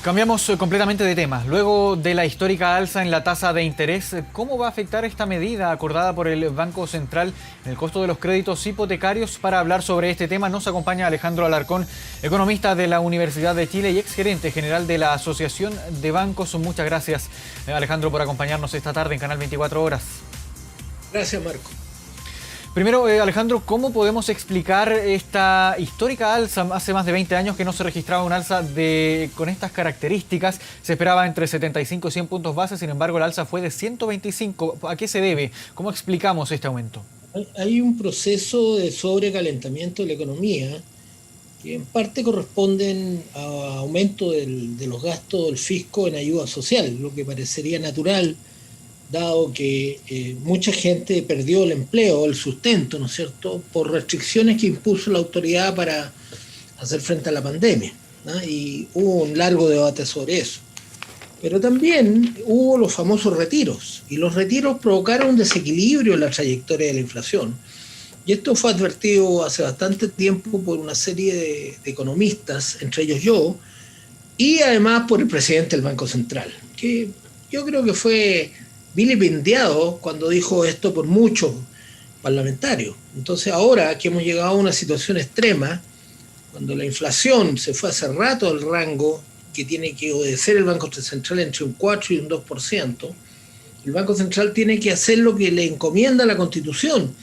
Cambiamos completamente de tema. Luego de la histórica alza en la tasa de interés, ¿cómo va a afectar esta medida acordada por el Banco Central en el costo de los créditos hipotecarios? Para hablar sobre este tema nos acompaña Alejandro Alarcón, economista de la Universidad de Chile y exgerente general de la Asociación de Bancos. Muchas gracias, Alejandro, por acompañarnos esta tarde en Canal 24 Horas. Gracias, Marco. Primero, Alejandro, ¿cómo podemos explicar esta histórica alza? Hace más de 20 años que no se registraba una alza con estas características. Se esperaba entre 75 y 100 puntos base, sin embargo, la alza fue de 125. ¿A qué se debe? ¿Cómo explicamos este aumento? Hay un proceso de sobrecalentamiento de la economía que en parte corresponden a aumento de los gastos del fisco en ayuda social, lo que parecería natural, dado que mucha gente perdió el empleo, el sustento, ¿no es cierto?, por restricciones que impuso la autoridad para hacer frente a la pandemia, ¿no? Y hubo un largo debate sobre eso. Pero también hubo los famosos retiros, y los retiros provocaron un desequilibrio en la trayectoria de la inflación. Y esto fue advertido hace bastante tiempo por una serie de economistas, entre ellos yo, y además por el presidente del Banco Central, que yo creo que fue vilipendiado cuando dijo esto por muchos parlamentarios. Entonces ahora que hemos llegado a una situación extrema, cuando la inflación se fue hace rato al rango que tiene que obedecer el Banco Central entre un 4 y un 2%, el Banco Central tiene que hacer lo que le encomienda la Constitución,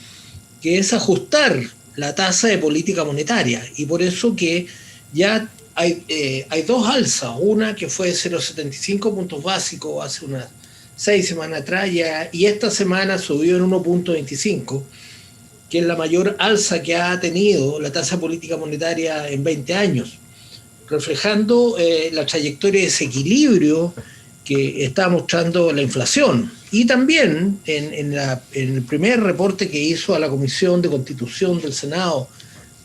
que es ajustar la tasa de política monetaria. Y por eso que ya hay dos alzas, una que fue de 0,75 puntos básicos hace unas 6 semanas atrás, y esta semana subió en 1,25, que es la mayor alza que ha tenido la tasa política monetaria en 20 años, reflejando la trayectoria de desequilibrio que está mostrando la inflación. Y también en el primer reporte que hizo a la Comisión de Constitución del Senado,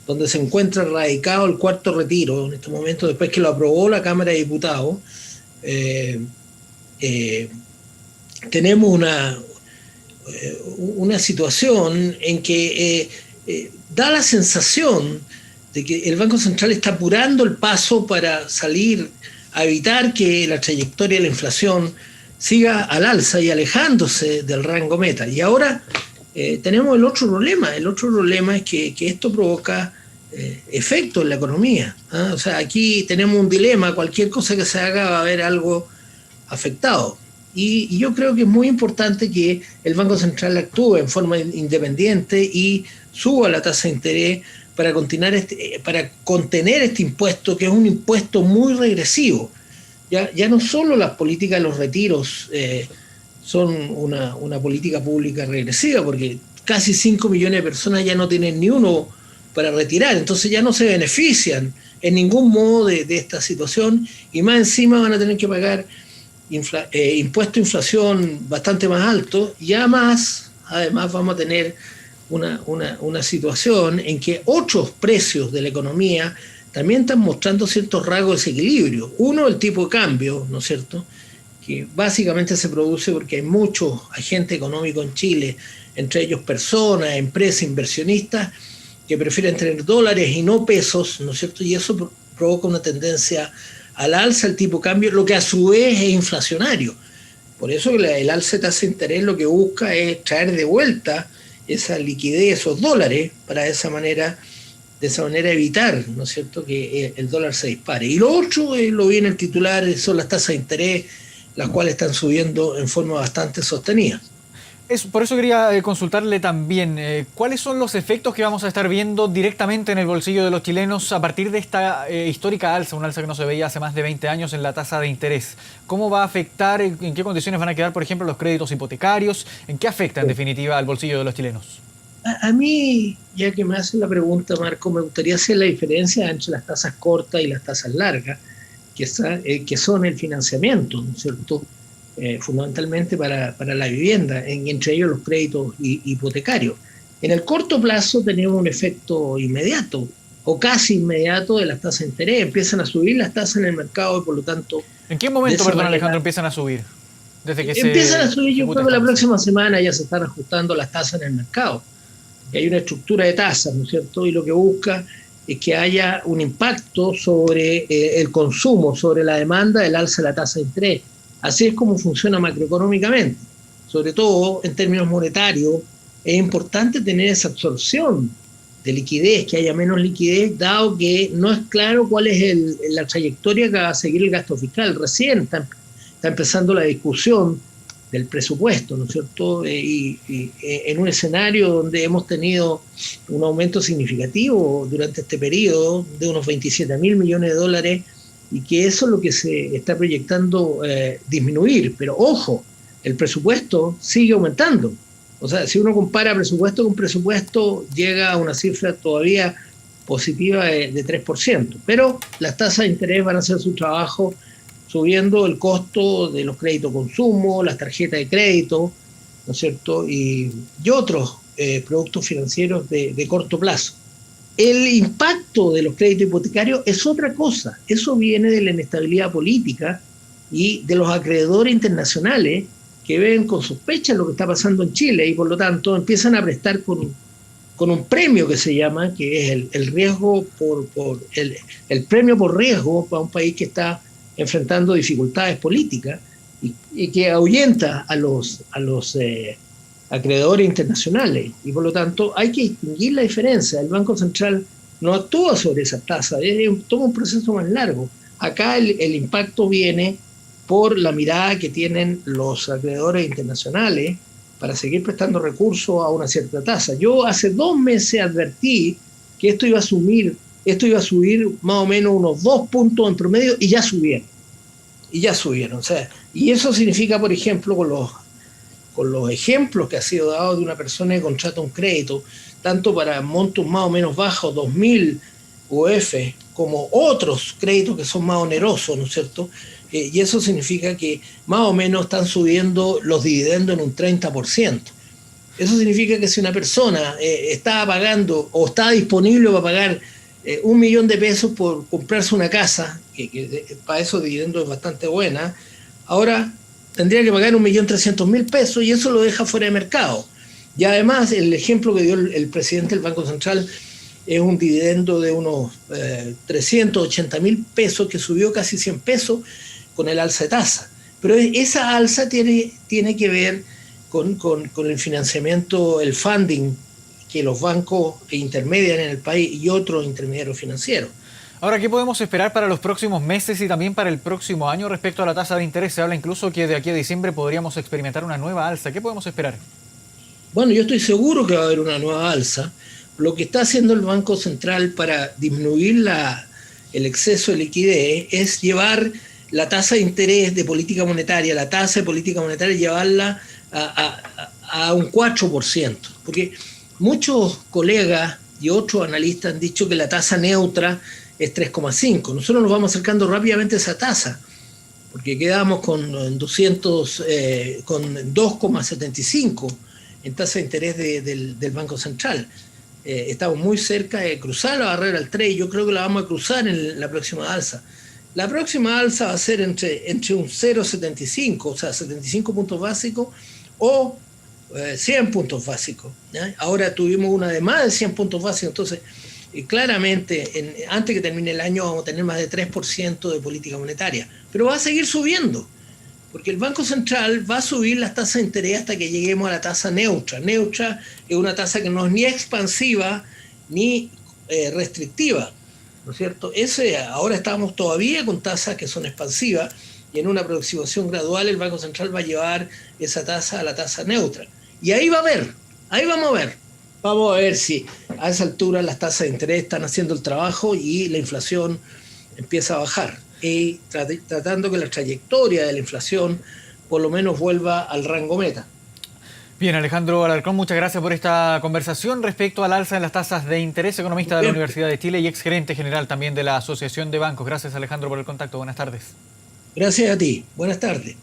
donde se encuentra radicado el cuarto retiro, en este momento, después que lo aprobó la Cámara de Diputados, tenemos una situación en que da la sensación de que el Banco Central está apurando el paso para salir a evitar que la trayectoria de la inflación siga al alza y alejándose del rango meta. Y ahora tenemos el otro problema. El otro problema es que esto provoca efectos en la economía, ¿ah? O sea, aquí tenemos un dilema. Cualquier cosa que se haga va a haber algo afectado. Y yo creo que es muy importante que el Banco Central actúe en forma independiente y suba la tasa de interés para contener este impuesto, que es un impuesto muy regresivo. Ya no solo las políticas de los retiros son una política pública regresiva, porque casi 5 millones de personas ya no tienen ni uno para retirar, entonces ya no se benefician en ningún modo de esta situación, y más encima van a tener que pagar impuesto a inflación bastante más alto, y además vamos a tener una situación en que otros precios de la economía también están mostrando ciertos rasgos de desequilibrio. Uno, el tipo de cambio, ¿no es cierto?, que básicamente se produce porque hay muchos agentes económicos en Chile, entre ellos personas, empresas, inversionistas, que prefieren tener dólares y no pesos, ¿no es cierto?, y eso provoca una tendencia al alza del tipo de cambio, lo que a su vez es inflacionario. Por eso el alza de tasa de interés lo que busca es traer de vuelta esa liquidez, esos dólares, para de esa manera evitar, ¿no es cierto?, que el dólar se dispare. Y lo otro, lo vi en el titular, son las tasas de interés, las cuales están subiendo en forma bastante sostenida. Por eso quería consultarle también, ¿cuáles son los efectos que vamos a estar viendo directamente en el bolsillo de los chilenos a partir de esta histórica alza, una alza que no se veía hace más de 20 años en la tasa de interés? ¿Cómo va a afectar, en qué condiciones van a quedar, por ejemplo, los créditos hipotecarios? ¿En qué afecta, en definitiva, al bolsillo de los chilenos? A mí, ya que me hacen la pregunta, Marco, me gustaría hacer la diferencia entre las tasas cortas y las tasas largas, que son el financiamiento, ¿no es cierto?, fundamentalmente para la vivienda, entre ellos los créditos hipotecarios. En el corto plazo tenemos un efecto inmediato o casi inmediato de las tasas de interés. Empiezan a subir las tasas en el mercado y por lo tanto... ¿En qué momento, perdón, Alejandro, empiezan a subir? Empiezan a subir, yo creo que la próxima semana ya se están ajustando las tasas en el mercado. Y hay una estructura de tasas, ¿no es cierto? Y lo que busca que haya un impacto sobre el consumo, sobre la demanda del alza de la tasa de interés. Así es como funciona macroeconómicamente. Sobre todo en términos monetarios, es importante tener esa absorción de liquidez, que haya menos liquidez, dado que no es claro cuál es la trayectoria que va a seguir el gasto fiscal. Recién está empezando la discusión del presupuesto, ¿no es cierto? Y en un escenario donde hemos tenido un aumento significativo durante este periodo de unos 27.000 millones de dólares, y que eso es lo que se está proyectando disminuir. Pero ojo, el presupuesto sigue aumentando. O sea, si uno compara presupuesto con presupuesto, llega a una cifra todavía positiva de 3%. Pero las tasas de interés van a hacer su trabajo subiendo el costo de los créditos consumo, las tarjetas de crédito, ¿no es cierto? Y otros productos financieros de corto plazo. El impacto de los créditos hipotecarios es otra cosa. Eso viene de la inestabilidad política y de los acreedores internacionales que ven con sospecha lo que está pasando en Chile y por lo tanto empiezan a prestar con un premio que se llama, que es el riesgo el premio por riesgo para un país que está enfrentando dificultades políticas y que ahuyenta a los acreedores internacionales, y por lo tanto hay que distinguir la diferencia. El Banco Central no actúa sobre esa tasa, toma un proceso más largo. Acá el impacto viene por la mirada que tienen los acreedores internacionales para seguir prestando recursos a una cierta tasa. Yo hace 2 meses advertí que esto iba a subir más o menos unos 2 puntos en promedio, y ya subieron. O sea, y eso significa, por ejemplo, con los ejemplos que ha sido dado de una persona que contrata un crédito, tanto para montos más o menos bajos, 2.000 UF, como otros créditos que son más onerosos, ¿no es cierto? Y eso significa que más o menos están subiendo los dividendos en un 30%. Eso significa que si una persona está pagando o está disponible para pagar 1 millón de pesos por comprarse una casa, que para eso dividendo es bastante buena, ahora tendría que pagar 1.300.000 pesos, y eso lo deja fuera de mercado. Y además el ejemplo que dio el presidente del Banco Central es un dividendo de unos 380.000 pesos, que subió casi 100 pesos con el alza de tasa. Pero esa alza tiene que ver con el financiamiento, el funding que los bancos intermedian en el país y otros intermediarios financieros. Ahora, ¿qué podemos esperar para los próximos meses y también para el próximo año respecto a la tasa de interés? Se habla incluso que de aquí a diciembre podríamos experimentar una nueva alza. ¿Qué podemos esperar? Bueno, yo estoy seguro que va a haber una nueva alza. Lo que está haciendo el Banco Central para disminuir el exceso de liquidez es llevar la tasa de interés de política monetaria, llevarla a un 4%. Porque muchos colegas y otros analistas han dicho que la tasa neutra es 3,5. Nosotros nos vamos acercando rápidamente a esa tasa, porque quedamos con 2,75 en tasa de interés del Banco Central. Estamos muy cerca de cruzar la barrera del 3, y yo creo que la vamos a cruzar en la próxima alza. La próxima alza va a ser entre un 0,75, o sea, 75 puntos básicos, o 100 puntos básicos, ¿ya? Ahora tuvimos una de más de 100 puntos básicos, entonces claramente antes que termine el año vamos a tener más de 3% de política monetaria, pero va a seguir subiendo, porque el Banco Central va a subir las tasas de interés hasta que lleguemos a la tasa neutra. Neutra es una tasa que no es ni expansiva ni restrictiva, ¿no es cierto? Ahora estamos todavía con tasas que son expansivas, y en una aproximación gradual el Banco Central va a llevar esa tasa a la tasa neutra. Y ahí vamos a ver si a esa altura las tasas de interés están haciendo el trabajo y la inflación empieza a bajar, y tratando que la trayectoria de la inflación por lo menos vuelva al rango meta. Bien, Alejandro Alarcón, muchas gracias por esta conversación respecto al alza en las tasas de interés, economista de la Universidad de Chile y exgerente general también de la Asociación de Bancos. Gracias, Alejandro, por el contacto. Buenas tardes. Gracias a ti. Buenas tardes.